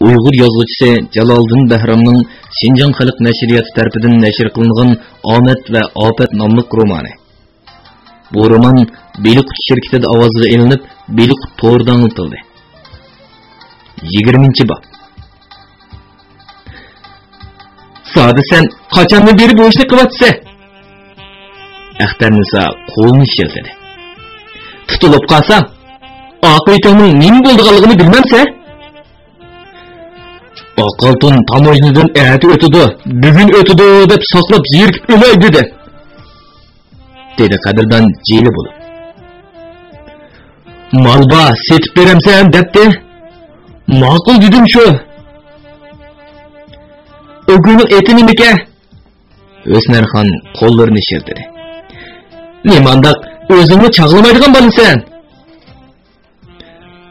Uyg'ur yozuvchisi Jaloliddin Bahramning Şinjan Xalq nashriyati tarafidan nashr qilingan Omad va Ofat nomli romani. Bu roman Beliqut shirkatida ovozga ilinib, Beliqut to'g'ridan o'tildi. 20-bob. Sadi sen qachondan beri bu ishni qilyapsan? Axtar Nisa qo'lini shiltadi. Tutilib qolsam, oqibatimning nima bo'lganligini bilmamsa? Aqalton tamojnidan ati o'tidi, bugun o'tidi deb saqlab zerikib o'lay dedi. Dedi Qadirdan jeli bo'lib. Malba setib beramsan debdi. Ma'qul dedim shu. O'g'ini eti nimaka? O'smarxon qo'llarini shirtdi. Nimandaq o'zingni chaqlamaydigan bo'lasan?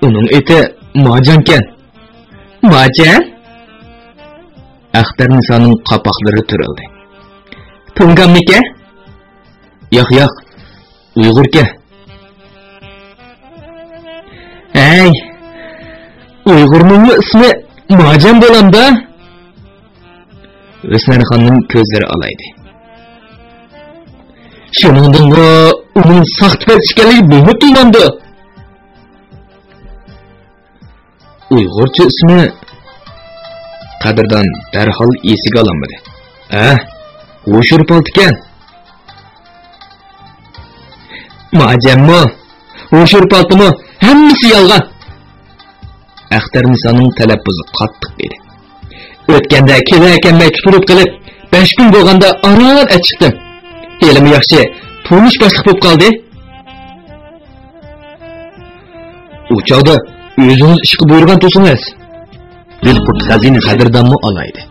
Uning eti majankan. Majan? Axtar Nisoning qapoqlari turildi. Tungamniki? Yo'q, Uyg'urka. Ey, Uyg'urning ismi Majan bo'lamda? O'smarxonning ko'zlari olaydi. Shuningdan uning saxtpaz ekanligi bilib turmandi. Uyg'urcha ismi Qadirdan darhol esiga olmadi. O'shirib oldikan. Majammi? O'shirib oldimi? Hammasi yolg'on. Axtar Nisoning talaffuzi qattiq edi. O'tganda kelakamay tutilib qilib, 5 kun bo'lganda aron chiqdim. Elimi yaxshi, turmush boshliq bo'lib qoldi. U chog'da o'zingiz ishga buyurgan tursangiz, Beliqut xazina Qadirdanmi olaydi.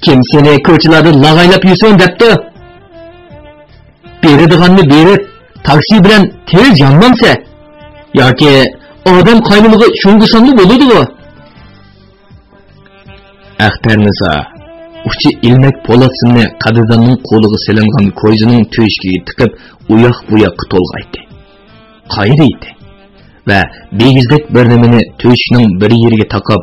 Kim seni ko'chalarda lag'aylab yursin debdi? Beradiganni berib, taksi bilan tez yonmamsa, yoki odam qaynimiga shungisanmi bo'ladi-ku? Axtar Niso uchi ilmak po'latsimni Qadirdanning qo'liga silingan ko'zining to'shkiga tiqib, uyoq-bu yoqqa to'lg'aydi. Qayraydi va begizdek bir nimani to'shning bir yeriga taqab,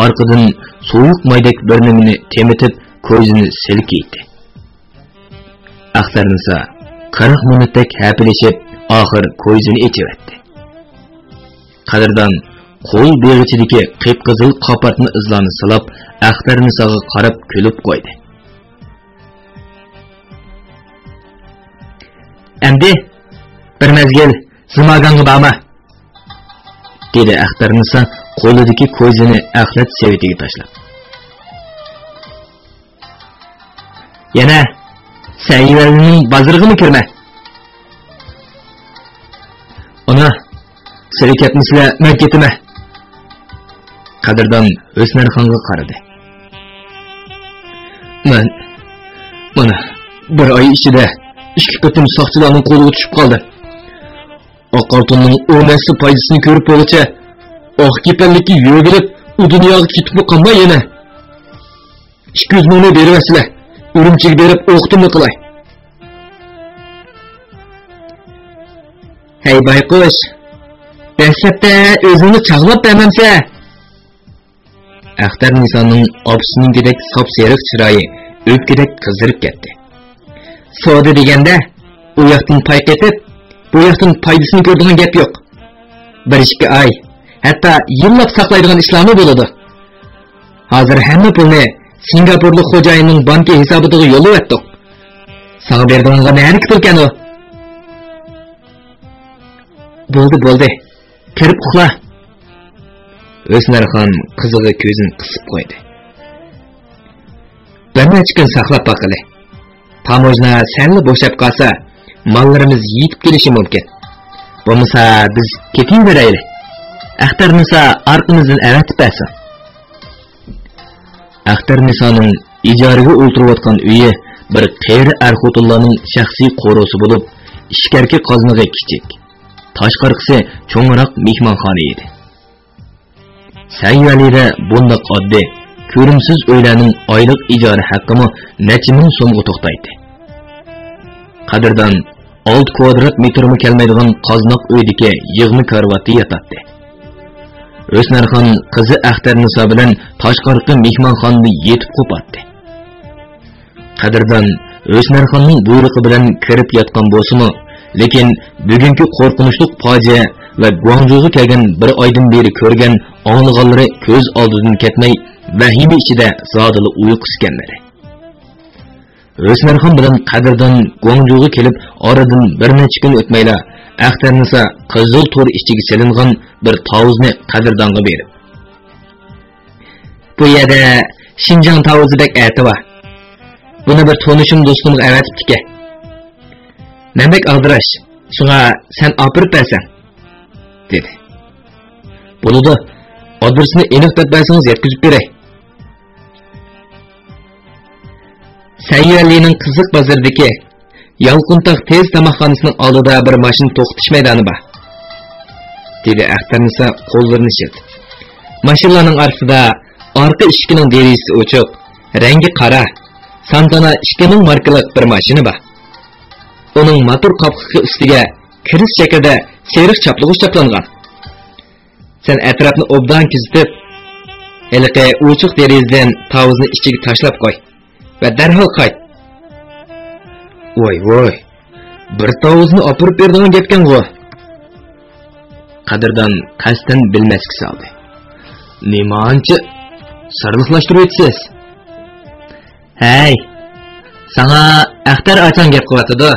orqadan so'yuq maydek bir nimani temitib, ko'zini silkiydi. Axtar Niso 40 minutdek hapilashib, oxir ko'zini ichivetdi. Qadirdan qo'l beg'ichidagi qip-qizil qopatni izlarni silab, Axtar Nisoga qarab kulib qo'ydi. Endi bir mezgil zimaganga borma, dedi Axtar Niso qo'lidagi ko'zini axlat sevitiga tashlab. Yana Sayyivalning bozorig'ini kirma. Ona shirkatmislar men ketma. Qadirdan O'smarxonga qaradi. Men mana bir oy ichida 2 qatim soqchilarning qo'liga tushib qoldi. Oqartonning o'rnasi foydasini ko'rib bo'lsa, oq kepanlikka yo'g'ilib, u dunyoga ketib qolmay yana. 200 mingni berasizlar. Urumchiga berib o'qtimni qilay. Hey bayqush, dastlabda o'zingni chaqlab bermamsa? Axtar Nisoning opsiningdek sop-seriq chiroyi o'pkadek qizdirib ketdi. So'da deganda, u yoqdan pay ketib, bu yoqdan foydasini ko'radigan gap yo'q. 1-2 oy, hatto yillab saqlaydigan ishlarni bo'ladi. Hozir hamma pulni Singapurlik xo'jayinning banki hisobiga yo'llab etdik. Sana berdiğinga ne hareketken o? Bo'ldi. Kirib uxla. O'smarxon qiziga ko'zini qisib qo'ydi. Bir necha kun saqlab baqili. Tamojna senli bo'shab qolsa, mallarimiz yetib kelishi mumkin. Bo'lmasa biz ketaveraylik. Axtar Niso orqamizdan avatib bersin. Axtar Nisoning ijaraga o'tirayotgan uyi bir qeyri ar-xotinlarning shaxsiy qo'rosi bo'lib, ishkarki qozniga kichik, tashqarqisi cho'ngroq mehmonxona edi. Sayyalida bundoq oddiy, ko'rimsiz uylarning oylik ijara haqqimi necha ming so'mga to'xtaydi. Qadirdan 6 kvadrat metrmi kelmaydigan qoznoq uydagi yig'ma karvati yotadi. O'snarxon qizi Axtarnisa bilan Toshqarqi mehmonxonada yetib qo'patdi. Qadrdon O'snarxonning buyrug'i bilan kirib yotgan bo'lsa-mu, lekin bugungi qo'rqinchli fojia va Guangzhouga kelgan bir oydan beri ko'rgan o'ng'ilg'anlari ko'z oldidan ketmay, vahima ichida zodili uyqusi kelmadi. O'snarxon bilan Qadrdon Guangzhouga kelib, oradan bir necha kun o'tmayla Axtarnisa qizil to'r ichiga selingan bir tovuzni Qadrdonga berib, "Bu yerda Xinjiang tovuzidek ati bor. Buni bir tonishim do'stimga avatibdi-ki. Menbek aldirash, shunga sen opirib bersan," dedi. "Bo'ladi. Adresini aniq deb bersangiz yetkazib beray." Sayyalining qiziq bozoridagi Yalquntoq tez tamoqxonasining oldida bir mashina to'xtatish maydoni bor, dedi Axtarnisa qo'llarini shiltib. Mashinalarning orasida orqa eshikning derazi ochiq, rangi qora, Santana 2000 markalik bir mashina bor. Uning motor qopqoqi ustiga kirish shaklida seriq chaplag'ich chaplangan. Sen atrofni obdan kuzatib, eliqi ochiq derazadan tovuzni ichiga tashlab qo'y va darhol qayt. Voy, bir tovuzni opirib berdigan gapkan-ku. Qadrdon qasddan bilmasga soldi. Nimancha sirliqlashtirib o'tsiz? Hey, sana Axtar achon gap qilyapti-da.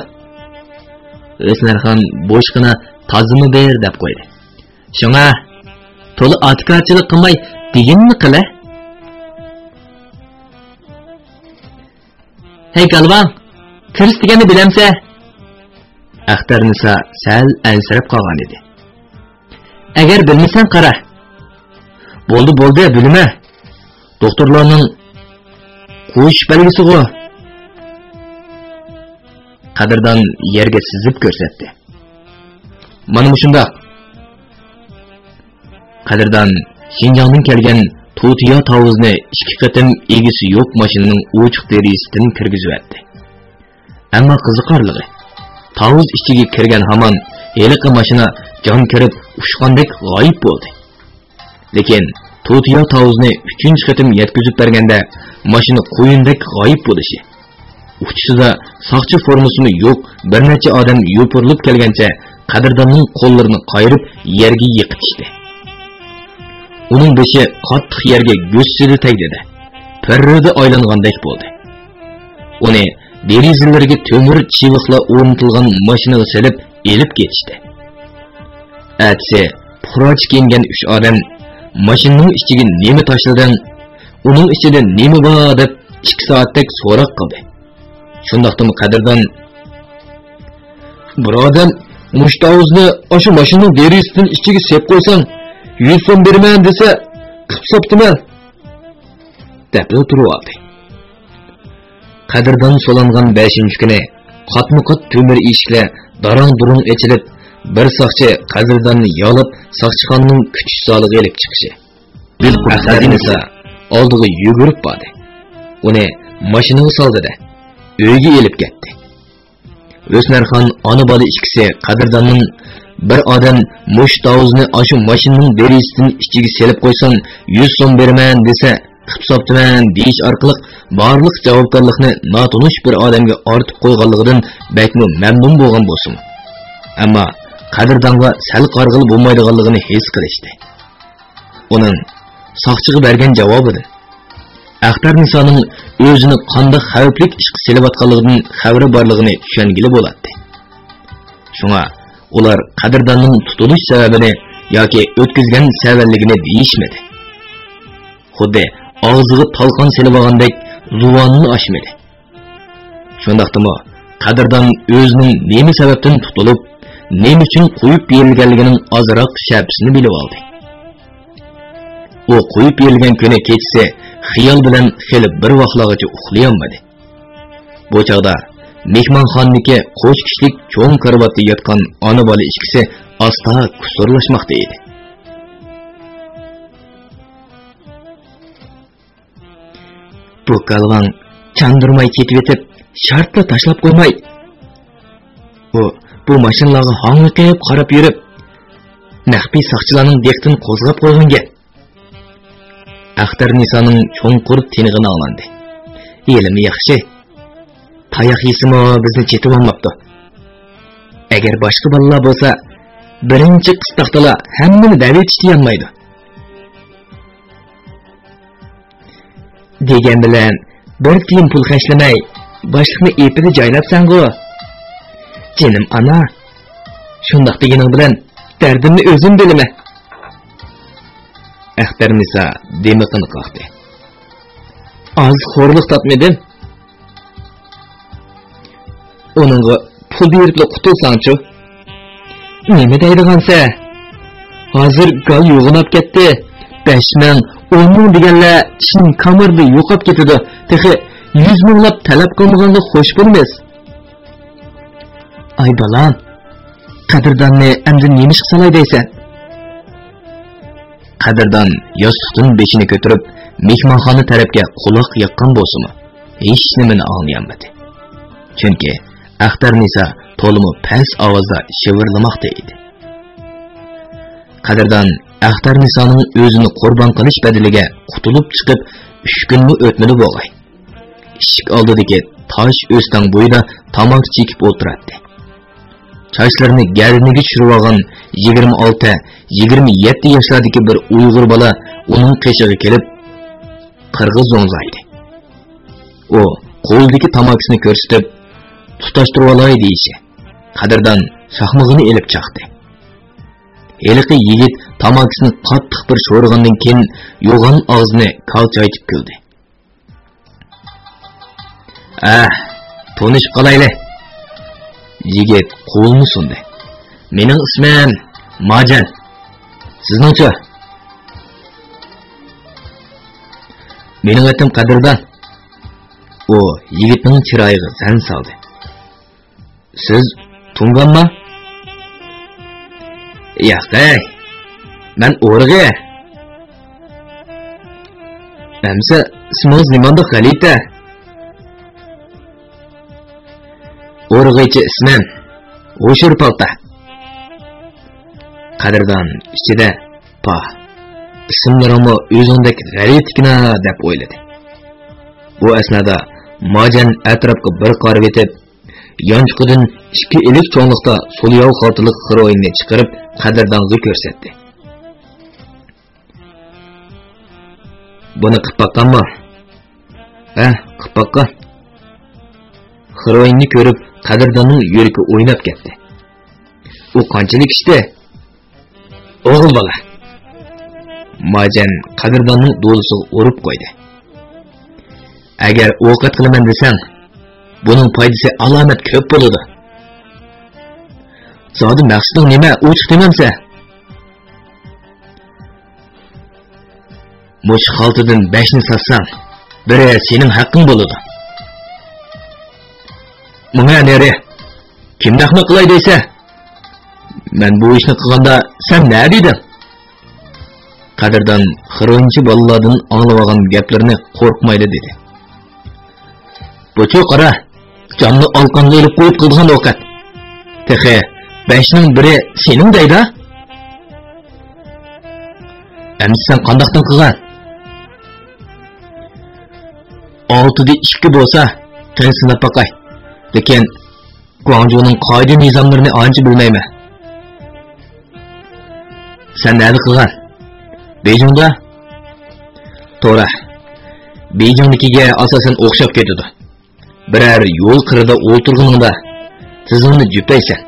O'snarxon bo'shqina tozimi ber deb qo'ydi. Shunga to'li otkarchilik qilmay deginni qila. Hey Galvan, kirish deganni bilamsa? Axtarnisa sal ansirab qolgan edi. Agar bilmasan qara. Bo'ldi, bilma. Doktorlarning qo'yish belgisi-ku. Qadrdon yerga sizib ko'rsatdi. Mana shundoq. Qadrdon Xinjiangdan kelgan To'tiya tovuzni 2 qatim egisi yo'q mashinaning ochiq derisidan kirgizib etdi. Ammo qiziqarligi, tovuz ichiga kirgan hamon heliqi mashina jon kirib ushqandek g'oyib bo'ldi. Lekin To'tiya tovuzni 3-chi qatim yetkazib berganda mashina qo'yindek g'oyib bo'lishi, uchisida soqchi formasini yo'q bir necha odam yo'pirilib kelgancha Qadrdonning qo'llarini qayirib yerga yiqitishdi. Uning beshi qattiq yerga go'stsidi tagdida, parrida aylangandek bo'ldi. Uni derazalarga to'mir chiviqlar o'rnatilgan mashinaga silib elib ketishdi. Atse puroch kiyingan 3 odam mashinaning ichiga nima tashlagan, uning ichida nima bor deb 2 soatdek so'roq qildi. Shundaqdimi Qadrdon, bir odam mushtovuzni o'sha mashinaning derisidan ichiga sep qo'ysang 100 so'm berman desa, qilib soptiman, deb o'tirib oldi. Qadrdon so'langan 5-kuni qatma-qat to'mir eshiklar darang-durung ochilib, bir soqchi Qadrdonni yolib soqchixonning kuchish zaliga elib chiqishi. Axtarnisa oldiga yugurib bordi. Uni mashinaga soldi-da, uyga elib ketdi. O'snarxon ona bola ikkisi Qadrdonning bir odam mush tovuzni ashu mashinaning derisidan ichiga selib qo'ysan 100 so'm beraman desa, qilib soptiman deyish orqali barliq javobgarlikni notunish bir odamga ortib qo'yganligidan bakmi mamnun bo'lgan bo'lsin. Ammo Qadrdonga sal qarg'il bo'lmaydiganligini his qilishdi. Uning soqchiga bergan javobidan Axtarnisaning o'zini qanday xavfli ishga selayotganligidan xabari borligini tushungili bo'ladi. Shunga ular Qadrdonning tutilish sababini yoki o'tkazgan savalligini deyishmadi. Xuddi og'ziga talqon selib olgandek zuvonini ochmadi. Shundaqdimi Qadrdon o'zining nima sababdan tutilib, nima uchun qo'yib berilganligining ozroq shapsini bilib oldi. U qo'yib berilgan kuni kechasi xiyol bilan xilib bir vaqtlargacha uxlayolmadi. Bu chog'da mehmonxonniki qo'sh kishilik cho'ng karvatda yotgan ona bola ikkisi asta kusurlashmoqda edi. Bu Galvan chandurmay ketib etib, shartla tashlab qo'ymay. Bu mashinalarga hangi qilib qarab yurib, maxfiy saqchilarning diqqatini qo'zg'ab qo'ygan gap. Axtar Nisoning cho'nqur tinig'ini olandi. Ilmi yaxshi. Tayoq yesimi bizni chetib olmabdi. Agar boshqa bolalar bo'lsa, birinchi qistaqdala hammani davet etolmaydi. Degan bilan bir tiyin pul xashlamay, boshliqni epini joylabsan-ku. Jinim ana, shundoq deganing bilan dardimni o'zim bilaman. Axtar Nisa demiqini qoqdi. Az xo'rliq topmadim. Onunga pul berib qutulsangchi. Nima deydigansa? Hozir gal yo'g'inab ketdi. 5000, 10 deganlar chin kamirda yo'qib ketadi. Texi 100 minglab talab qilmaganda xo'sh bo'lmas. Ay balam, qadrdonni endi nima ish qilay deysan? Qadrdan yostiqdan beshini ko'tarib, mehmonxona tarafga quloq yaqqan bo'lsa-mu, hech nimani anglayolmadi. Chunki Axtar Nisa to'limi past ovozda shivirlamoqda edi. Qadrdan Axtar Nisoning o'zini qurbon qilish badaliga qutulib chiqib 3 kunmi o'tmadi bo'lg'ay. Eshik oldidagi tosh o'stan bo'yida tomoq chekib o'tiradi. Chochlarini gardiniga tushirib olgan 26-27 yoshlardagi bir Uyg'ur bola uning qishig'iga kelib qirg'iz zo'ngzaydi. U qo'ldagi tomoqni ko'rsatib tutashtirib olay deyishi. Qadrdan shahmig'ini elib chaqdi. Eliqi yigit tomoqni qattiq bir sho'rg'andan keyin yo'g'on og'zini kalchaytib kuldi. Tonish qolayli. Yigit qo'lni sundi. Mening ismim Majan. Sizningchi? Mening atim Qadrdan. O yigitning chiroyiga zan soldi. Siz Tunganmi? Yo'q, men o'rg'i. Amsa ismingiz nimanda Xalita? O'rg'ichi ismim O'shir Palta. Qadrdan ichida ismlarimni o'zingdek g'alatikkina deb o'yladi. Bu asnoda Majan atrofga bir qarab etib, yonchiqidan 2 ellik cho'nliqda so'liyov xotiliq xiroyinni chiqarib Qadrdonga ko'rsatdi. Buni qilib baqqanmi? Qilib baqqan. Xiroyinni ko'rib Qadrdonning yuragi o'ynab ketdi. U qanchalik ishdi? O'g'il bola. Majan Qadrdonning do'lisiga urib qo'ydi. Agar ovqat qilaman desang, buning foydasi alomat ko'p bo'ladi. Zodi maqsading nima? O'chiq demamsa? Mush xaltadan 5 ni satsang, biri sening haqqing bo'ladi. Bunga nere? Kimdaqni qilay deysa? Men bu ishni qilganda sen nima deding? Qadrdan xiroyinchi bolalardan anglagan gaplarni qo'rqmaydi dedi. Bo'cho qara, jonni olqonga ilib qo'yib qilgan ovqat. Texe 5ning biri sening deydi? Endi sen qandoqdan qilgan? 6da 2 bo'lsa, qiyinsinab baqay. Lekin Guangzhouning qoida nizomlarini ancha bilmayman. Sen nima qilgan? Beijingda? To'g'ri. Beijingnikiga asosan o'xshab ketadi. Birer yo'l qirida o'tirganingda tizimni jupaysan.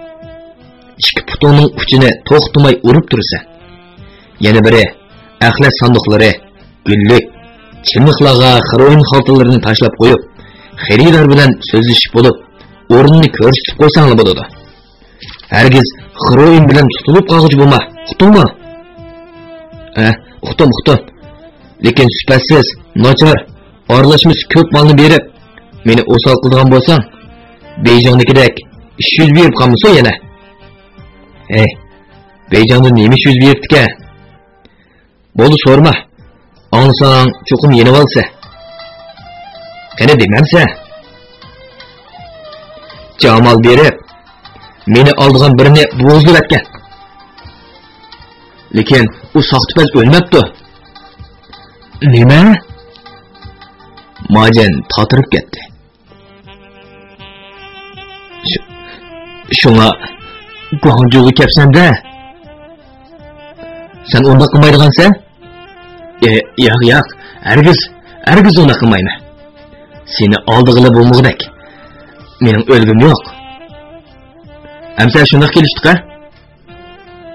2 putoning uchini to'xtamay urib tursan. Yana biri axlat sandiqlari, gullik, chimliqlarga xiroyin xaltalarini tashlab qo'yib, xaridor bilan so'zlashib bo'lib, o'rnini ko'rsatib qo'ysanglar bo'ladi. Hargiz xiroyin bilan tutulib qolg'uchi bo'lma. Uqdingmi? Uqdim. Lekin sifatsiz, nochor, aralashmish ko'p molni berib, meni o'sal qilgan bo'lsang, Beijingnikidek ish yuz berib qolmasa yana. Beijingda nima ish yuz beribdi-ka? Bo'ldi so'rma. Onsang cho'qim yenib olsa. Qani demamsa? Jamal berib, meni oldigan birini bo'zdirib atgan. Lekin u soxtipaz o'lmabdi. Nima? Majan totirib ketdi. Shunga Guangzhouga kelsanda, sen onda qilmaydigansan? Yo'q, hargiz onda qilmayman. Seni oldig'ila bo'lmoqdak. Mening o'lgim yo'q. Amsa shunda kelishdik-a?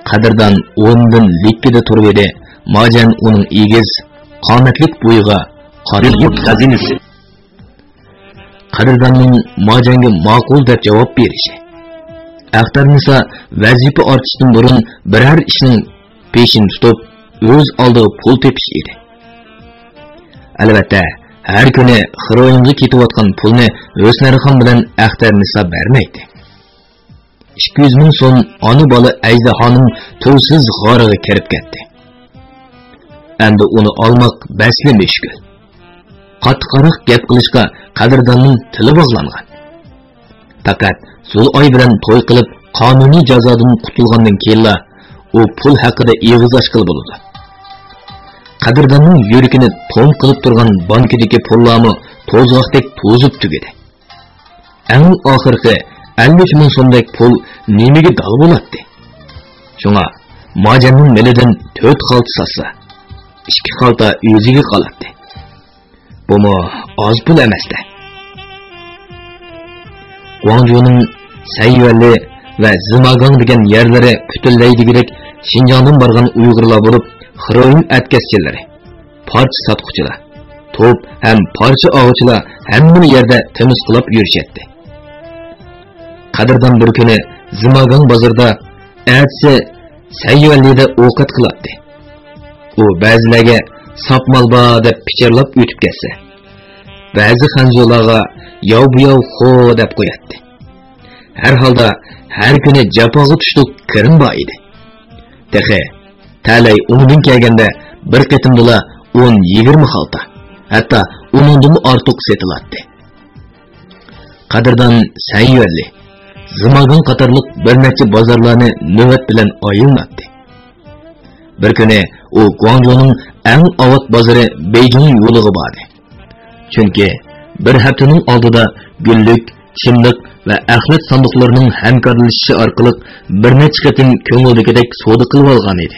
Qadrdon o'rnidan likkida turib edi. Majan uning egiz, qomatlik bo'yiga qarayib xazinasi. Qadrdonning Majanga ma'qul deb javob berishi. Axtarnisa vazifa ortishdan burun biror ishning peshin tutib, o'z oldiga pul tepish edi. Albatta, har kuni Xiroyinga ketayotgan pulni O'snarxon bilan Axtarnisa bermaydi. 200 ming so'm ona bola ajdahoning tuvsiz g'origa kirib ketdi. Endi uni olmoq basli mushkul. Qattiqroq gap qilishga qadrdonning tili bog'langan. Faqat Zul'oy bilan to'y qilib qonuniy jazodan qutulgandan keyin u pul haqida eg'iz ochqil bo'ldi. Qadrdonning yuragini to'm qilib turgan bankidagi pullarni to'zg'oqdek to'zib tugadi. Eng oxirgi 50 ming so'mdek pul nimaga dal bo'ladi? Shunga Majanning melidan 4 xalta sassa, 2 xalta o'ziga qoladi. Bumi oz pul emas-da. Guangzhouning Sayyuali va Zimagang degan yerlari butunlaydigidek Xinjiangdan borgan Uyg'urlar bo'lib, Xiroyin atkaschilari, parcha sotquchilar, to'p ham parcha og'uchilar hamma yerda temiz qilib yurishadi. Qadrdon bir kuni Zimagang bozorda atsi Sayyualida ovqat qiladi. U ba'zilarga sapmalba deb pichirlab o'tib ketsa, ba'zi xanzolarga yov bu yov xo deb qo'yadi. Har holda har kuni jafoga tushdiq kirim bor edi. Texe talay undan kelganda bir qitimdala 10-20 xalta, hatto undan ortiq setiladi. Qadrdon Sayyuali Zimagang qatorliq bir necha bozorlarni navbat bilan oyilmadi. Bir kuni u Guangzhouning eng avat bozori Beijing yo'liga bordi. Chunki bir haftaning oldida gullik, chimlik va axlat sandiqlarining hamkorlashishi orqali bir necha qatim ko'ngildagidek savdo qilib olgan edi.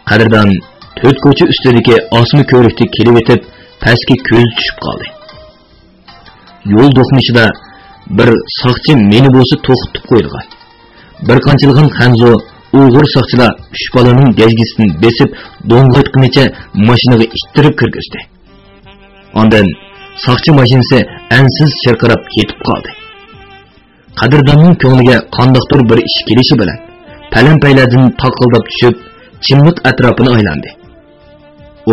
Qadrdon to'rt ko'cha ustidagi osmi ko'rikda kelib o'tib, pastga ko'z tushib qoldi. Yo'l do'qmishida bir soqchi meni bo'lsa to'xtatib qo'ygan. Bir qanchilgan xanzo Uyg'ur soqchilar uch bolaning gazgisini besib, do'ng'aytqinicha mashinaga ittirib kirgizdi. Ondan soqchi mashinasi ansiz chirqirab ketib qoldi. Qadrdonning ko'ngliga qandoqdir bir ish kelishi bilan palan-paylardan taqildab tushib, chimlik atrofini aylandi.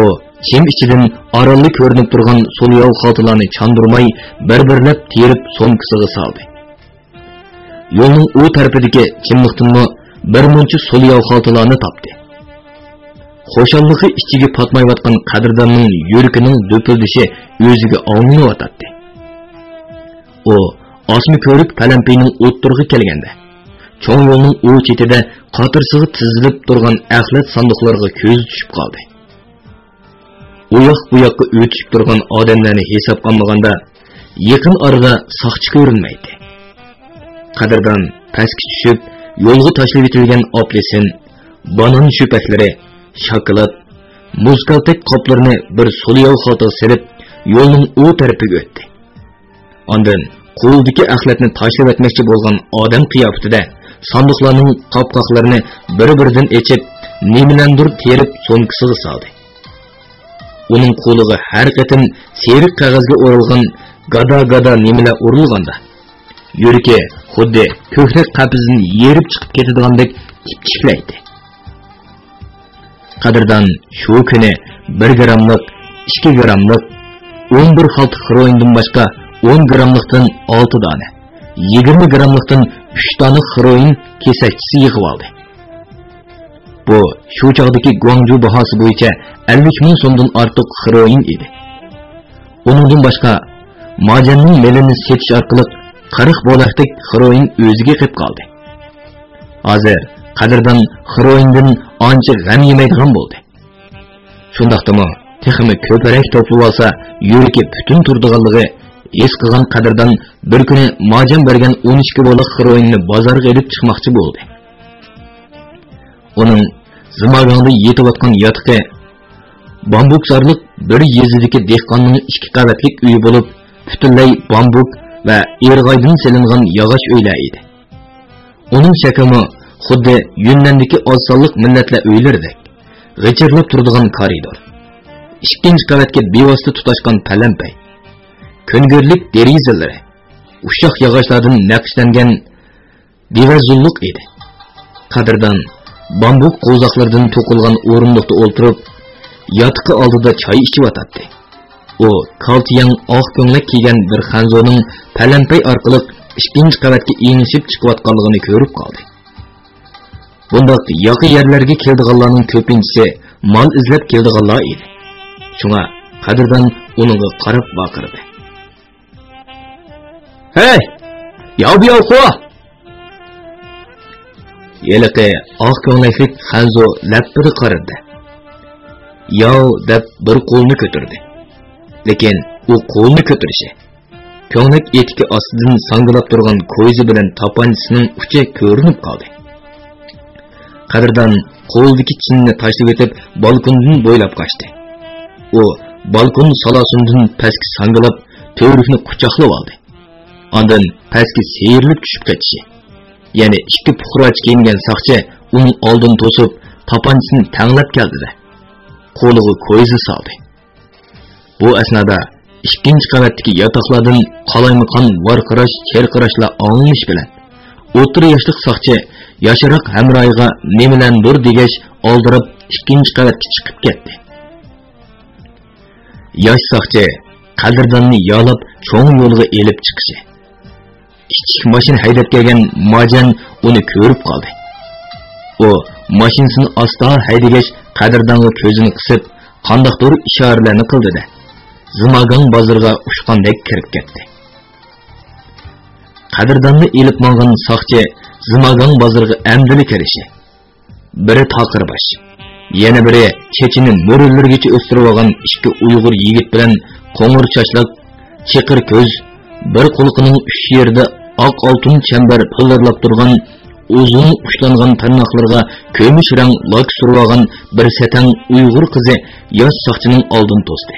U chim ichidan orolli ko'rinib turgan so'lyov xaltalarni chandurmay bir-birlab terib so'mkisiga soldi. Yo'lning u tarafidagi chimlikdan bir muncha so'lyov xaltalarni topdi. Xo'shallığı ichiga patmayotgan qadrdonning yuragining do'pildishi o'ziga ovlanayotdi. U osmi ko'rik palampining o'ttirg'i kelganda, cho'ng yo'lning u chetida qatirsig'i tizilib turgan axlat sandiqlarga ko'zi tushib qoldi. U yoq bu yoqqa o'tib turgan odamlarni hisob qilmaganda yaqin orada soqchi ko'rinmaydi. Qadrdon pastga tushib, yo'lga tashlab etilgan apelsin, banan shupaklari, shokolad, muzkaltek qoplarni bir so'lyov xaltaga serib, yo'lning u tarafiga o'tdi. Ondan qo'ldagi axlatni tashlab etmoqchi bo'lgan odam qiyofatida sandiqlarning qopqoqlarini bir-biridan echib, nimalandir terib so'mkisiga soldi. Uning qo'liga har qatim seriq qog'ozga o'ralgan gada nimalar urilganda, yuragi xuddi ko'krak qapizini yerib chiqib ketadigandek kipchiklaydi. Qadrdon shu kuni 1 gramlik, 2 gramlik, 11 xalta xiroindan boshqa 10 gramlikdan 6 dona, 20 gramlikdan 3 dona xiroin kesakchisi yig'ib oldi. Bu shu chog'dagi Guangzhou bahosi bo'yicha 50 ming so'mdan ortiq xiroin edi. Uningdan boshqa Majanning melini setish orqali 40 bo'lakdek xiroin o'ziga qilib qoldi. Hozir qadrdan heroindan ancha g'am yemaydigan bo'ldi. Shundaqdimi, texmi ko'parak to'plab olsa, yuragi butun turdiganligi his qilgan qadrdan bir kuni mo'jam bergan 12 bo'liq heroinni bozorga olib chiqmoqchi bo'ldi. Uning Zimaganda yetayotgan yotiqi bambukzorlik bir yezidagi dehqonning 2 qavatlik uyi bo'lib, butunlay bambuk va erg'oydan selingan yog'och uylar edi. Uning shakami xuddi Yunnandagi ozsonliq millatlar uylaridek g'ichirlab turadigan koridor. 2-chi qavatga bevosita tutashgan palampay, ko'ngirlik derizalari, ushoq yog'ochlardan naqshlangan devazulliq edi. Qadrdan bambuk qo'zoqlardan to'qilgan o'rindiqda o'ltirib, yotiqi oldida choy ichib o'tadi. U kaltiyang oq ko'nglik kiygan bir xanzoning palampay orqali 2-chi qavatga engishib chiqayotganligini ko'rib qoldi. Bundaq yoqi yerlarga keldiganlarning ko'pinchisi mol izlab keldiganlar edi. Shunga qadrdan uningga qarab baqirdi. "Hey! Yo'q qo'y!" Yeliqi oq ko'nglik xanzo lappida qaradi. "Yo'q" deb bir qo'lni ko'tardi. Lekin u qo'lni ko'tarishi ko'nglik etiki ostidan sangilab turgan ko'zi bilan tapanchasining uchi ko'rinib qoldi. Qadrdan qo'ldagi chinni tashlab o'tib, balkondan bo'ylab qochdi. U balkon salasundan pastga sangilab, to'rikni quchoqlab oldi. Ondan pastga seyrilib tushib ketdi. Ya'ni 2 puxroch kiyingan saqchi uning oldin to'sib, tapanchasini tanglab keldi-da, qo'liga ko'zi soldi. Bu asnoda 2-chi qavatdagi yotoqlardan qalaymaqan varqirash, cherqirashlar anglish bilan o'tir yoshlik saqchi yashiroq hamroyiga nimalandir degach oldirib 2-chi qavatga chiqib ketdi. Yosh saqchi qadrdonni yolib cho'ng yo'lga elib chiqishi. Kichik mashina haydab kelgan mo'jan uni ko'rib qoldi. U mashinasini asta haydagach qadrdonga ko'zini qisib, qandoqdir ishoralarni qildi-da, Zimagang bozorga ushqandek kirib ketdi. Qadrdonni elib mangan saqchi Zimagang bozorga amdili kirishi. Biri taqirbash, yana biri chechini mo'rillargacha o'stirib olgan 2 Uyg'ur yigit bilan qo'ng'ir chochliq, chiqir ko'z, bir qo'liqining 3 yerida oq oltin chambar pildirlab turgan, uzun ushlangan tarnoqlarga ko'mish rang lak surib olgan bir satang Uyg'ur qizi yosh saqchining oldin to'sdi.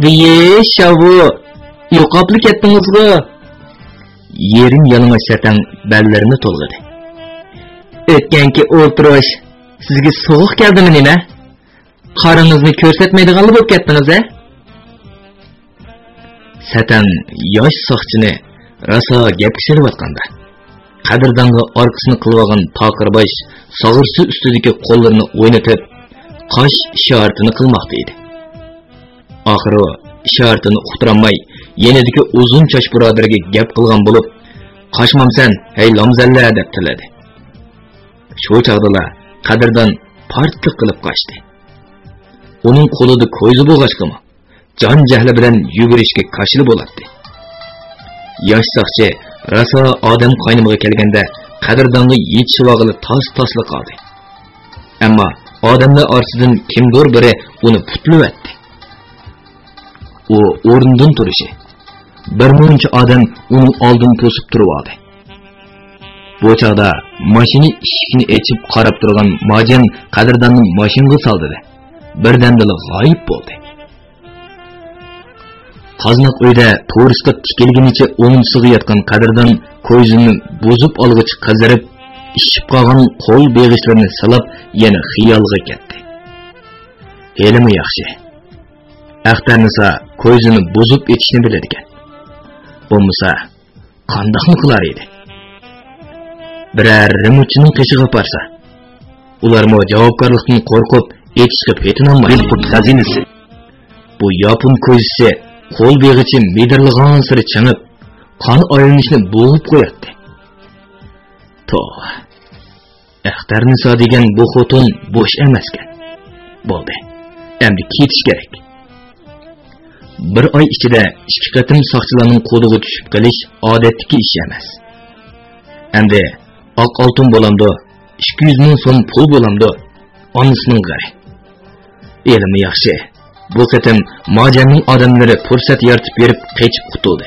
"Diye shavu, yo'qoplib ketdingizmi?" Yerim yalama satang ballarini to'lg'idi. "O'tganki o'ltirish sizga sovuq keldimi nima? Qaringizni ko'rsatmaydigan bo'lib ketdingiz-a?" Satan yosh soqchini rasa gap kishirayotganda qadrdonga orqasini qilib olgan taqirbash sag'irsi ustidagi qo'llarini o'ynatib qosh ishoratini qilmoqda edi. Oxiri ishoratini uqtiramay yenidagi uzun choch birodariga gap qilgan bo'lib, "Qochmamsan, hey lomzalla" deb tiladi. Shu chog'da qadrdon partlik qilib qochdi. Uning qo'lida ko'zi bo'lg'achqimi, jon jahli bilan yugurishga qarshi bo'ladi. Yosh soqchi rasa odam qaynimiga kelganda qadrdonga yetishivog'ili tas-tasli qoldi. Ammo odamlar orasidan kimdir biri uni putlayotdi. U o'rnidan turishi, bir muncha odam uning oldin to'sib turib oldi. Bu chog'da mashina eshigini ochib qarab turgan mo'jan qadrdonni mashinaga soldi-da, birdamdala g'oyib bo'ldi. Qaznoq uyda to'risqa tikilganicha o'ngsiga yotgan qadrdon ko'zini buzib olg'ich qazirib, ishib qolgan qo'l beg'ishlarini salab yana xiyolga ketdi. Elimi yaxshi. Axtarnisa ko'zini buzib etishni bilar ekan. Bo'lmasa qandoqni qilar edi? Biror rimutchining qishig'i parsa, ularmo javobgarlikdan qo'rqib etishga petinolmaydi. Qut xazinasi. Bu yapon ko'zisi qo'l beg'ichi medirlig'on siri changib, qon aylanishni bo'g'ib qo'yadi. To'g'ri. Axtarnisa degan bu xotin bo'sh emaskan. Bo'ldi. Endi ketish kerak. bir oy ichida 2 qatim soqchilarning qo'liga tushib qolish odatdagi ish emas. Endi oq oltin bo'lamdi, 200 ming so'm pul bo'lamdi, onasining g'ari. Elimi yaxshi. Bu qatim mojaning odamlari fursat yaratib berib qechib qutuldi.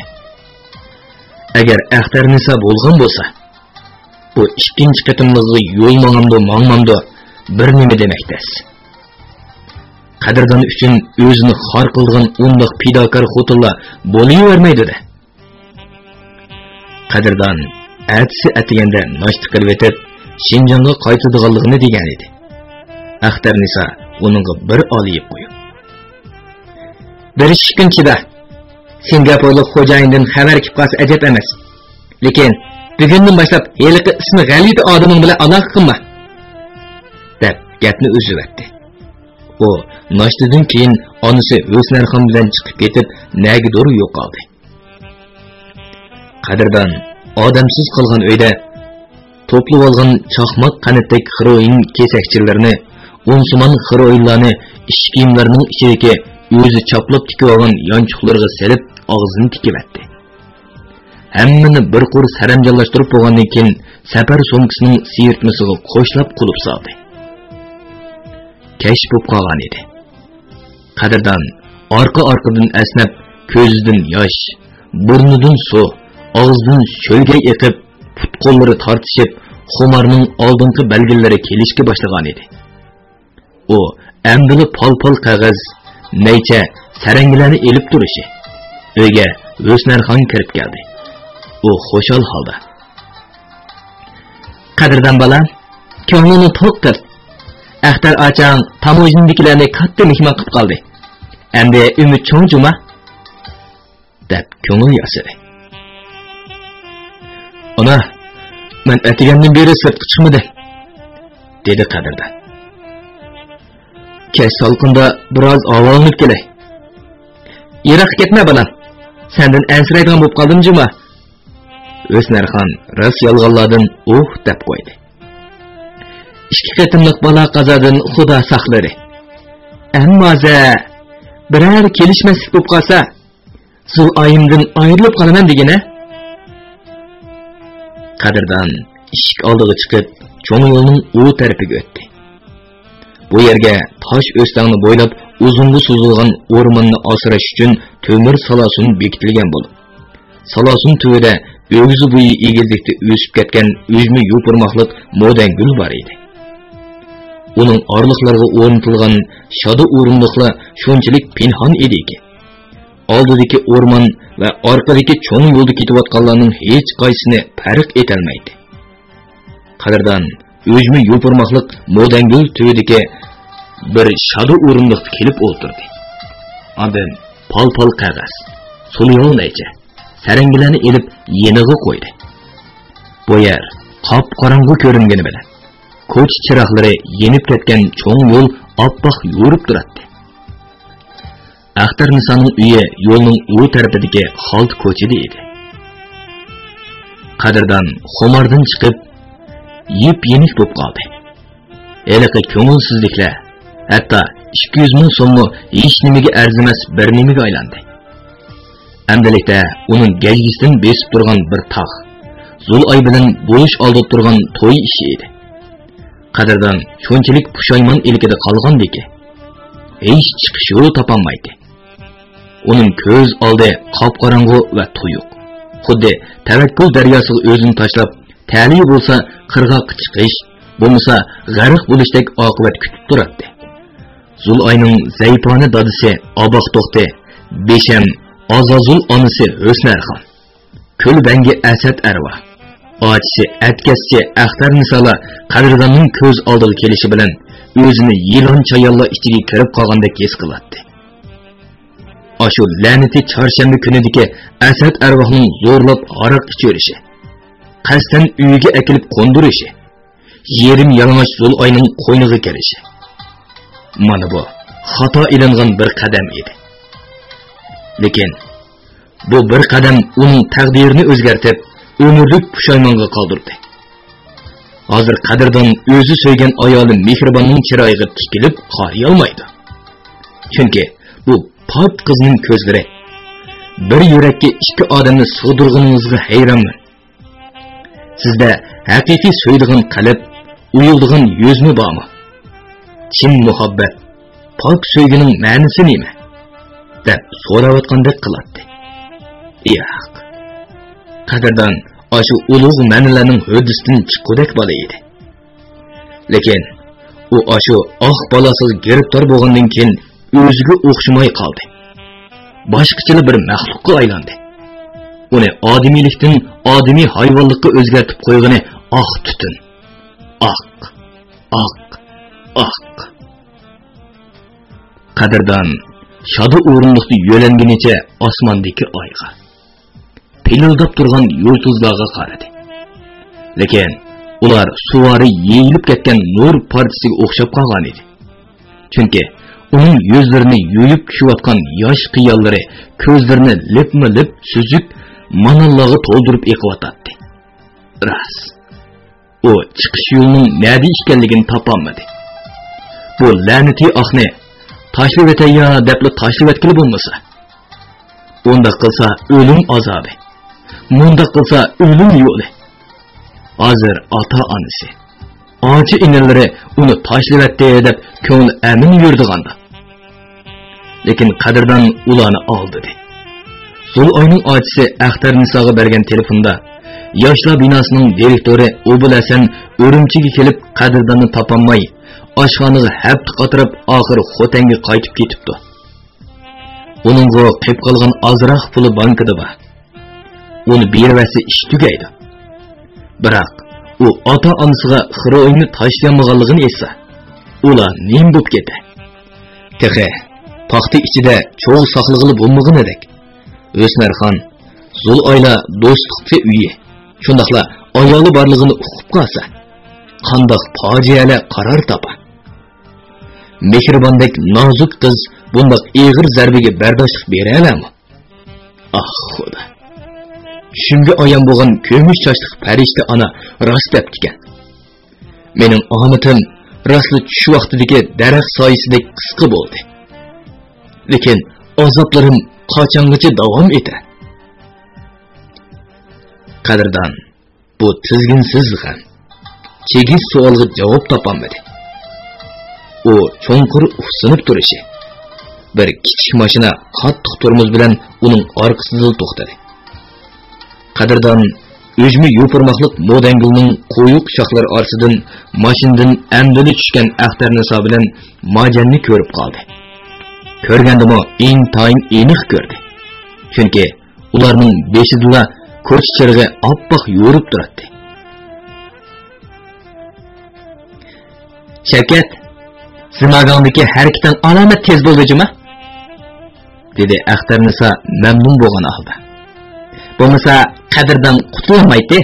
Agar Axtar Nisa bo'lgan bo'lsa, bu 2-chi qatimlig'i yo'l mangmamdi bir nima demakdas. Qadrdon uchun o'zini xor qilgan undoq pidokor xotinlar bo'lavermaydi-da. Qadrdon atsi atiganda noshta qilib etib, Shinjonga qaytadiganligini degan edi. Axtar Nisa uningga bir olib qo'yib. Bir ikkinchida Singapurlik xo'jayindan xabar kelib qolsa ajab emas. Lekin bugundan boshlab heliqi ismi g'alati odaming bilan aloqa qilma. deb gapni o'zgartirdi. O noshtadan keyin onasi O'snarxon bilan chiqib ketib, nagidur yo'qoldi. Qadrdon odamsiz qolgan uyda to'plab olgan chaqmoq qanatdek xiroin kesakchilarini, o'nsimon xiroinlarni ish kiyimlarining ichidagi o'zi choplab tikib olgan yonchuqlarga selib og'zini tikibetdi. Hammani bir qur saranjallashtirib bo'lgandan keyin safar so'mkisining siyirtmasiga qo'shlab qulib soldi. Kech bo'lib qolgan edi. Qadrdon orqa-orqadan asnab, ko'zidan yosh, burnidan suv, og'zidan sho'lgay eqib, put-qo'llari tortishib, xumarning oldingi belgilari kelishga boshlagan edi. O amdili pol-pol qog'oz, naycha, saranglarni elib turishi. Uyga O'snarxon kirib keldi. O xo'shal holda. Qadrdon bolam, ko'nglini to'q qil. Axtar achang tamojindikilarni katta mehmon qilib qoldi. Endi umid cho'ng juma deb ko'ngil yasadi. Ona, men atigandan beri sirtga chiqmadim, dedi Qadrdon. Kech salqinda biroz avolinib kelay. Yiroq ketma bolam. Sendan ansiraydigan bo'lib qoldim juma. O'snarxon ras yolg'onlardan deb qo'ydi. 2 qatimliq bola qazodan Xudo saqladi. Ammo biror kelishmaslik bo'lib qolsa, Zulayimdan ayrilib qolaman degina. Qadrdon eshik oldiga chiqib, cho'ng yo'lning u tarafiga o'tdi. Bu yerga tosh o'stangni bo'ylab uzunga suzilgan o'rmonni asrash uchun to'mir salosun bekitilgan bo'lib, salosun tuvida o'g'zi bo'yi egizlikda o'sib ketgan o'zmi yopirmoqlik mo'dan gul bor edi. Uning orliqlarga o'rnatilgan shoda o'rindiqlar shunchalik pinhon ediki, oldidagi o'rmon va orqadagi cho'ng yo'lda ketayotganlarning hech qaysini farq etolmaydi. Qadrdon o'zmi yopirmoqlik mo'dan gul tuvidagi bir shoda o'rindiqda kelib o'tirdi. Odam pol-pol qog'oz, suliyonaycha saranglarni elib yeniga qo'ydi. Bu yer qop-qorong'u ko'ringani bilan ko'ch chiroqlari yenib ketgan cho'ng yo'l oppoq yurib turadi. Axtar Nisoning uyi yo'lning u tarafidagi xolt ko'chida edi. Qadrdon xumardan chiqib, yip-yenik bo'lib qoldi. Eliqi ko'ngilsizliklar, hatto 200 ming so'mni hech nimaga arzimas bir nimaga aylandi. Amdilikda uning gajgisidan besib turgan bir tog', Zulay bilan bo'lish oldib turgan to'y ishi edi. Qadrdon shunchalik pushaymon ilkida qolgandiki, hech chiqish yo'li topolmaydi. Uning ko'z oldi qop-qorong'u va tuyuq. Xuddi tavakkul daryosiga o'zini tashlab, tali bo'lsa qirg'oqqa chiqish, bo'lmasa g'arq bo'lishdek oqibat kutib turadi. Zulayning zaifona dadisi Oboq to'xti, Besham Azazul onasi O'snarxon, Kulbangi Asad arva, ochisi Atkaschi Axtar Nisolar Qadrdonning ko'z oldiga kelishi bilan o'zini yilon chayonlar ichiga kirib qolgandek his qiladi. Ashu la'nati chorshanba kunidagi Asad arvohning zo'rlab aroq ichirishi, qasdan uyiga akilib qo'ndirishi, yerim yalang'och Zulayning qo'yniga kirishi. Mana bu xato ilingan bir qadam edi. Lekin bu bir qadam uning taqdirini o'zgartirib, umrlik pushaymonga qoldirdi. Hozir Qadrdon o'zi so'ygan ayoli Mehribonning chiroyiga tikilib qariy olmaydi. Chunki bu pak qizning ko'zlari. Bir yurakka ikki odamni sig'dirganingizga hayronman. Sizda haqiqiy so'ydigan qalb, uyuldigan yuzmi bormi? Chin muhabbat, pak so'ygining ma'nosi nima? deb so'rayotgandek qiladi. Yo'q. Qadrdon shu ulug' ma'nolarning huddidan chiqqudek bola edi. Lekin u shu balasiga giribtor bo'lgandan keyin o'ziga o'xshamay qoldi. Boshqacha bir maxluqqa aylandi. Uni odamiylikdan odamiy hayvonlikka o'zgartib qo'ygani tutun. Oq. Qadrdon shoda o'rinliqda yo'langunicha osmondagi oyga, pilildab turgan yulduzlarga qaradi. Lekin ular suvari yeyilib ketgan nur partisiga o'xshab qolgan edi. Chunki uning yuzlarini yuyib tushayotgan yosh qiyollari ko'zlarini lip-lip suzib, manallaga to'ldirib eqiyotdi. Ras. O chiqish yo'lining nada ekanligini topolmadi. Bu la'nati oqni tashlab o'tayya deb tashlab o'tkili bo'lmasa. Unda qilsa o'lim azobi. Munda qilsa o'lim yo'li. Hozir ota-onasi, ochi inalari uni tashlab o'tdi deb ko'ngil amin yurdiganda. Lekin qadrdon ularni oldi. Zul'oyning ochisi Axtar Nisoga bergan telefonda yoshlar binosining direktori Obul Hasan Urumchiga kelib qadrdonni topolmay, oshxonaga hafta qatirib oxiri Xotanga qaytib ketibdi. Uningga qilib qolgan ozroq puli bankada bor. Uni bervasi ish tugaydi. Biroq u ota-onasiga xiroyni tashlamaganligini esa, ular nim bo'lib ketdi. Texe paxta ichida cho'g' saqlig'ili bo'lmaganidek. O'smarxon Zul'oyla do'stlikda uyi, shundaqla ayoli borlig'ini uqib qolsa, qandoq fojialar qaror topa. Mehribondek nozik qiz bundoq ig'ir zarbiga bardoshlik bera oladimi? Xudo. Shunga oyon bo'lgan ko'mish sochliq farishta ona rost debdikan. Mening omadim rostli tush vaqtidagi daraxt soyisidek qisqa bo'ldi. Lekin azoblarim qachongacha davom etadi? Qadrdon, bu tizginsiz ham chegiz savolga javob topolmadi. U cho'nqur ufsinib turishi, bir kichik mashina qattiq tormoz bilan uning orqasida to'xtadi. Qadrdon o'jmi yo'pirmoqliq modangilning qo'yuq shoxlari orasidan mashinadan amdili tushgan Axtar Niso bilan Mojanni ko'rib qoldi. Ko'rgandimi intayin aniq ko'rdi. Chunki ularning beshidila ko'ch chirg'i oppoq yo'rib turadi. Shavkat, zimagondagi harakatdan alomat tez bo'ldimi? dedi Axtar Niso mamnun bo'lgan ahvolda. Bo'lmasa qadrdon qutulmaydi.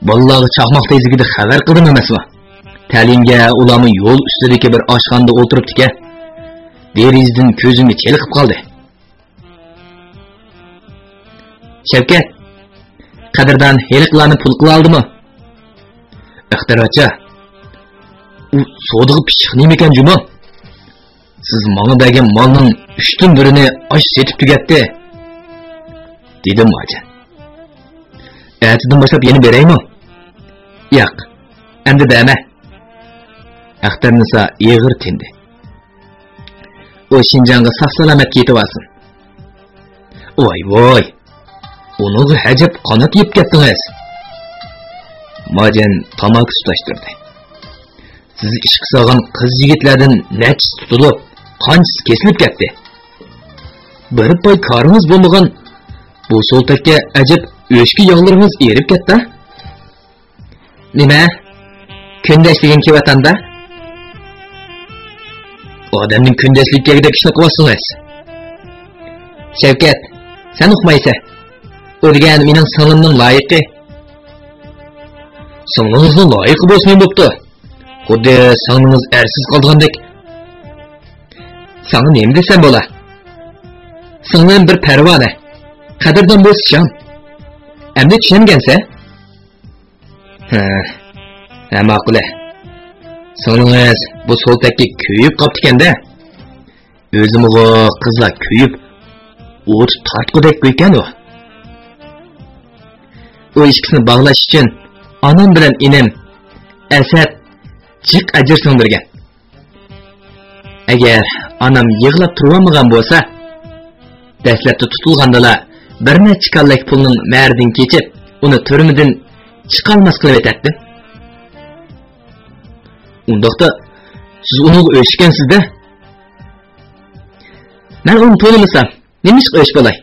Bolalarga chaqmoq tezligida xabar qildim emasmi? Ta'limga ularni yo'l ustidagi bir oshxonada o'tiribdi-ku. Derizdan ko'zimga cheliqib qoldi. Shavkat, qadrdon heliqlarni pul qila oldimi? Ixtirochi, u sodiq pichiq nima ekan juma? Siz menga bergan molning 3dan 1ni osh setib tugatdi, dedi Mojan. Ertadan boshlab yana beraymi? Yo'q, endi berma. Axtar Niso ig'ir tindi. O Shinjonga sog'-salomat ketib olsin. Voy, uni hajab qanot yeb ketdingiz. Mojan tamak tutashtirdi. Siz ish qilgan qiz yigitlardan nachis tutilib, qanchisi kesilib ketdi. Bir pay koringiz bo'lmagan bu so'ltakka ajab o'shki yog'laringiz erib ketdi. Nima? Kundashligin kevatanda? Odamning kundashlikka ishni qilyapsiz. Shavkat, sen uqmaysan. O'rgan mening singlimning loyiqi. Singlingizni loyiqi bo'lsin bo'pti. Xuddi singlingiz ersiz qolgandek. Sana nima desam bo'la? Singlim bir parvona. Qadrdon bo'lsin. Endi tushungansa? Ma'qul. Singlingiz bu so'ltakka kuyib qopti-kanda. o'zimiga qizlar kuyib o't tortqudek ekan u. O ishkisini bog'lash uchun onam bilan inim Asad jiq ajr so'ndirgan. Agar onam yig'lab turolmagan bo'lsa, dastlabda tutilgandalar bir necha kallak pulning mardin kechib, uni turmadan chiqolmas qilib etadi. Undaqda siz uni o'shgansiz-da. Men uni to'lamasam, nima ish qilish bo'lay?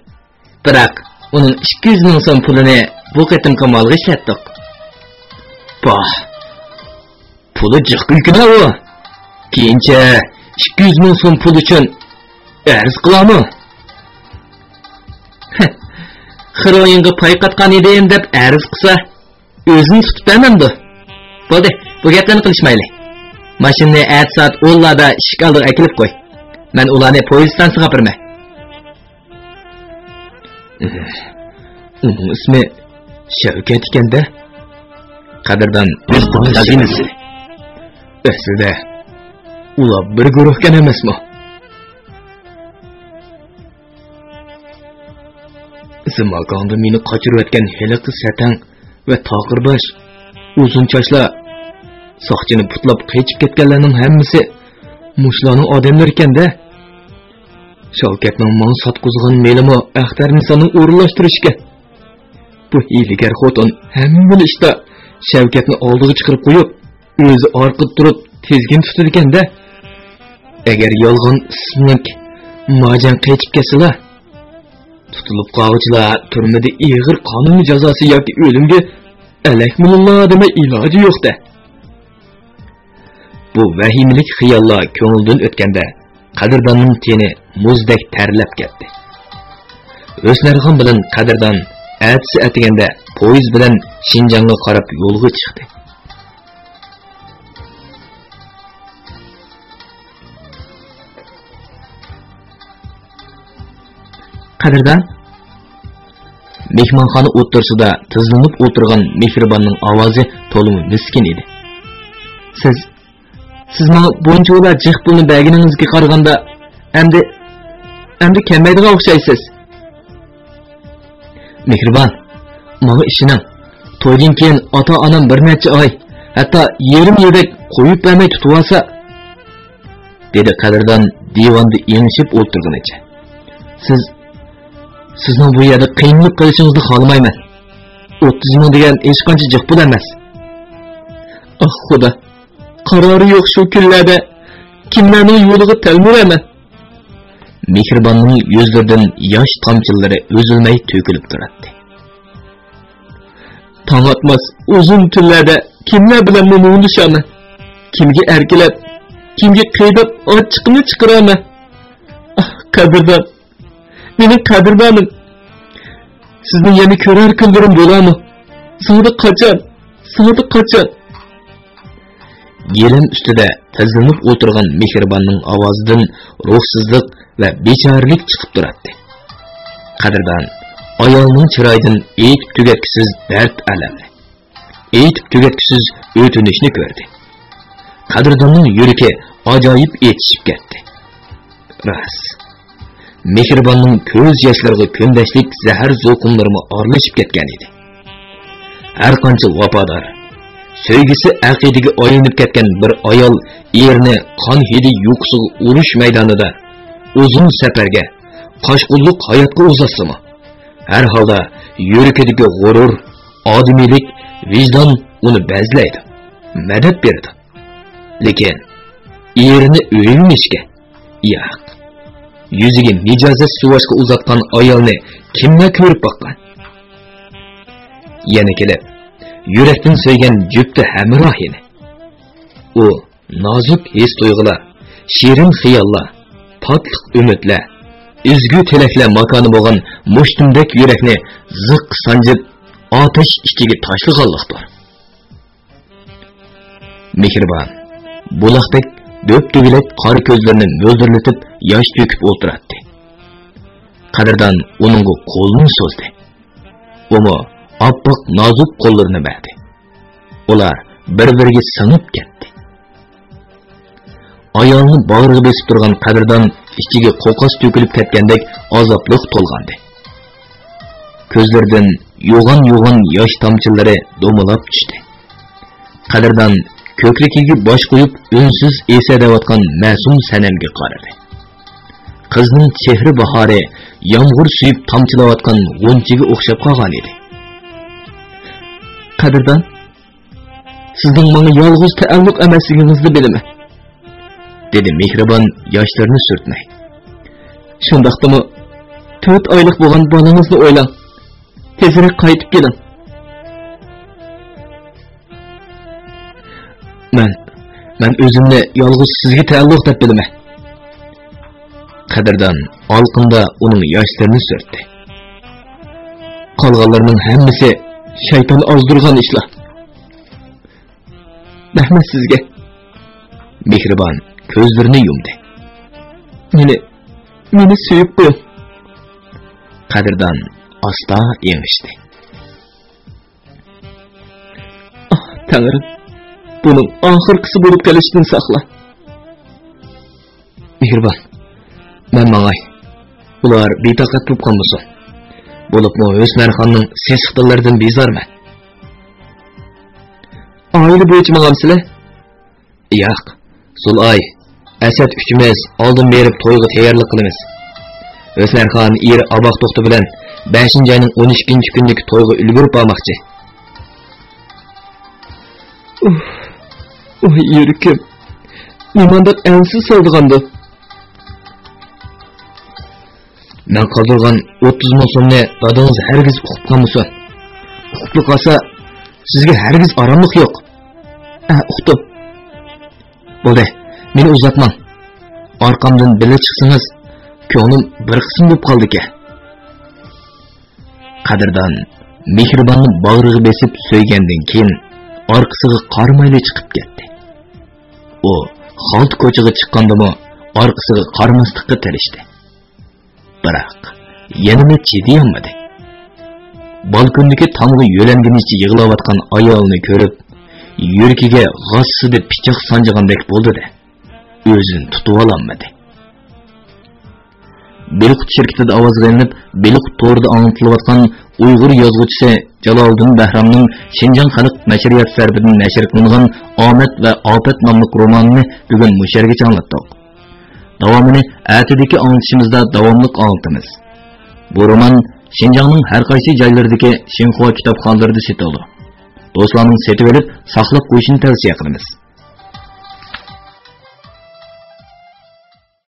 Biroq uning 200 ming so'm pulini bu qatim kamolga ishlatdik. Bah. Puli jiqilkina u. Keyincha 200 ming so'm pul uchun arz qilami? Xiroyinga pay qatgan edim deb arz qilsa, o'zini tutib bermamdi. Bo'ldi, bu gaplarni qilishmayli. Mashinani at soat 10larda ishga oldiga akilib qo'y. Men ularni poyezd stansiyasiga apirmay. Uning ismi Shavkat ekan-da. Qadrdon o'z xazinasi. Aslida ular bir guruhgan emasmi? Zimaganda meni qochirib o'tgan heliqi satang va taqirbosh uzun chochlar soqchini putlab qechib ketganlarning hammasi mushlarning odamlar ekan-da. Shavkatning mon sotqizgan melimi Axtar Nisoning o'rinlashtirishga. Bu hiylagar xotin hammani ishda Shavkatni oldiga chiqarib qo'yib, o'zi orqada turib tezgin tutar ekan-da. Agar yolg'on ismlik mojan qechib ketsalar, tutilib qoluvchilar turmada ig'ir qonun jazosi yoki o'limga alakmullah dema iloji yo'q-da. Bu vahimlik xiyollar ko'ngildan o'tganda Qadrdonning teni muzdek tarlab ketdi. O'snarxon bilan Qadrdon atsi atiganda poyezd bilan Shinjonga qarab yo'lga chiqdi. Qadrdon mehmonxona o'tirsida tizlanib o'tirgan Mehribonning ovozi to'liq miskin edi. Siz mana bunchalar jiq pulni berganingizga qaraganda endi kelmaydigan o'xshaysiz. Mehribon, menga ishining. To'ydan keyin ota-onam bir necha oy, hatto yarim yildak qo'yib bermay tutib olsa, dedi Qadrdon divanda yengishib o'tirganicha. Sizning bu yerda qiyinlik qilishingizni xohlamayman. 30 ming degan hech qancha jiq pul emas. Ah xudo. Qarori yo'q shu kunlarda kimlarning yo'liga talmuraman. Mehribonning yuzlaridan yosh tomchilari uzilmay to'kilib turadi. Tong otmas uzun tunlarda kimlar bilan munulishaman? Kimga erkilab, kimga qiydab ochiqni chiqaraman? Ah, Qadrdon. Mening qadrdonim. Sizni yana ko'rar kunlarim bo'ladimi? Sodiq qachon? Yelim ustida tizlanib o'tirgan Mehribonning ovozidan ruhsizlik va bechoralik chiqib turadi. Qadrdon ayolning chiroyidan aytib tugatkisiz dard alamni, aytib tugatkisiz o'tinishni ko'rdi. Qadrdonning yuragi ajoyib etishib ketdi. Ras. Mehribonning ko'z yoshlariga ko'ndashlik zahar zo'qimlarimi orlashib ketgan edi. Har qancha vafodor sevgisi aqidaga o'yinib ketgan bir ayol erni qon hidi yo'qsiz urush maydonida uzun safarga qoshqulluq hayotga uzatsimi? Har holda yuragidagi g'urur, odimiylik, vijdon uni bazlaydi, madad berdi. Lekin erini o'yinishga yo'q. Yuziga mijozat suvashga uzatgan ayolni kimlar ko'rib boqqan? Yana kelib yurakdan sevgan jufti hamrohini. U nozik his tuyg'ular, shirin xiyollar, poklik umidlar, ezgu tilaklar makoni bo'lgan mushtumdek yurakni ziq sanjib otash ichiga tashlaganlikdir. Mehribon buloqdek döp-dögülek qora ko'zlarini mo'ldirlatib yosh to'kib o'tiradi. Qadrdon uning qo'lini so'zdi. Uni oppoq nozik qo'llarini berdi. Ular bir-biriga singib ketdi. Ayolni bag'riga besib turgan Qadrdon ichiga qo'qos to'kilib ketgandek azoblik to'lgandi. Ko'zlaridan yo'g'on yosh tomchilari do'milab tushdi. Qadrdon ko'kragiga bosh qo'yib unsiz esadayotgan ma'sum sanamga qaradi. Qizning chehri bahori yomg'ir suyib tomchilayotgan g'unchiga o'xshab qolgan edi. Qadrdon, sizning menga yolg'iz taalluq emasligingizni bilaman, dedi mehribon yoshlarini surtmay. Shundaqdimi 4 oylik bo'lgan bolangizni o'ylang. Tezroq qaytib keling. Men o'zimni yolg'iz sizga taalluq deb bilaman. Qadrdon olqinda uning yoshlarini surtdi. Qolganlarning hammasi shayton ozdirgan ishlar. Rahmat sizga. Mehribon ko'zlarini yumdi. Meni suyib qo'ying. Qadrdon asta yengishdi. Tangrim, buning oxirgisi bo'lib kelishidan saqla. Mehribon, men mangay. Ular betoqat bo'lib qolmasin. Bo'libmi O'smarxonning sesxiqlaridan bezorman. Oila bo'yicha mang'amsizlar? Yo'q. Sulay, Asad uchimiz oldin berib to'yga tayyorlik qilamiz. O'smarxon eri Aboq to'xti bilan 5-oyning 12-kundagi to'yga ulgurib olmoqchi. Yurkim. Nimandaq ansiz soldig'andi. Men qoldirgan 30 ming so'mni dadingiz hargiz uqib qolmasin. Uqib qolsa, sizga hargiz oromlik yo'q. Uqdim. Bo'ldi, meni uzatmang. Orqamdan bila chiqsangiz, ko'nglim bir qism bo'lib qoldi ekan. Qadrdon mehribonni bag'riga besib so'ygandan keyin orqasiga qarmayli chiqib ketdi. U xalt ko'chaga chiqqandimi, orqasiga qarmaslikka tirishdi. Biroq yanada chidayolmadi. Balkondagi tomga yo'langanicha yig'layotgan ayolni ko'rib, yuragiga g'assida pichoq sanjigandek bo'ldi-da, o'zini tutib ololmadi. Beliqut şirketida ovozga ilinib, Beliqut to'rida anglatilayotgan Uyg'ur yozuvchisi Jaloliddin Bahramning Shinjong xalq nashriyat sarbidan nashr qilingan Omad va Ofat nomli romanini bugun mushargacha anglatdik. Davomini atidagi anglitishimizda davomli anglatamiz. Bu roman Shinjongning har qaysi joylaridagi Xinhua kitobxonalarida sotiladi. Do'stlarning setib olib, saqlab qo'yishini tavsiya qilamiz.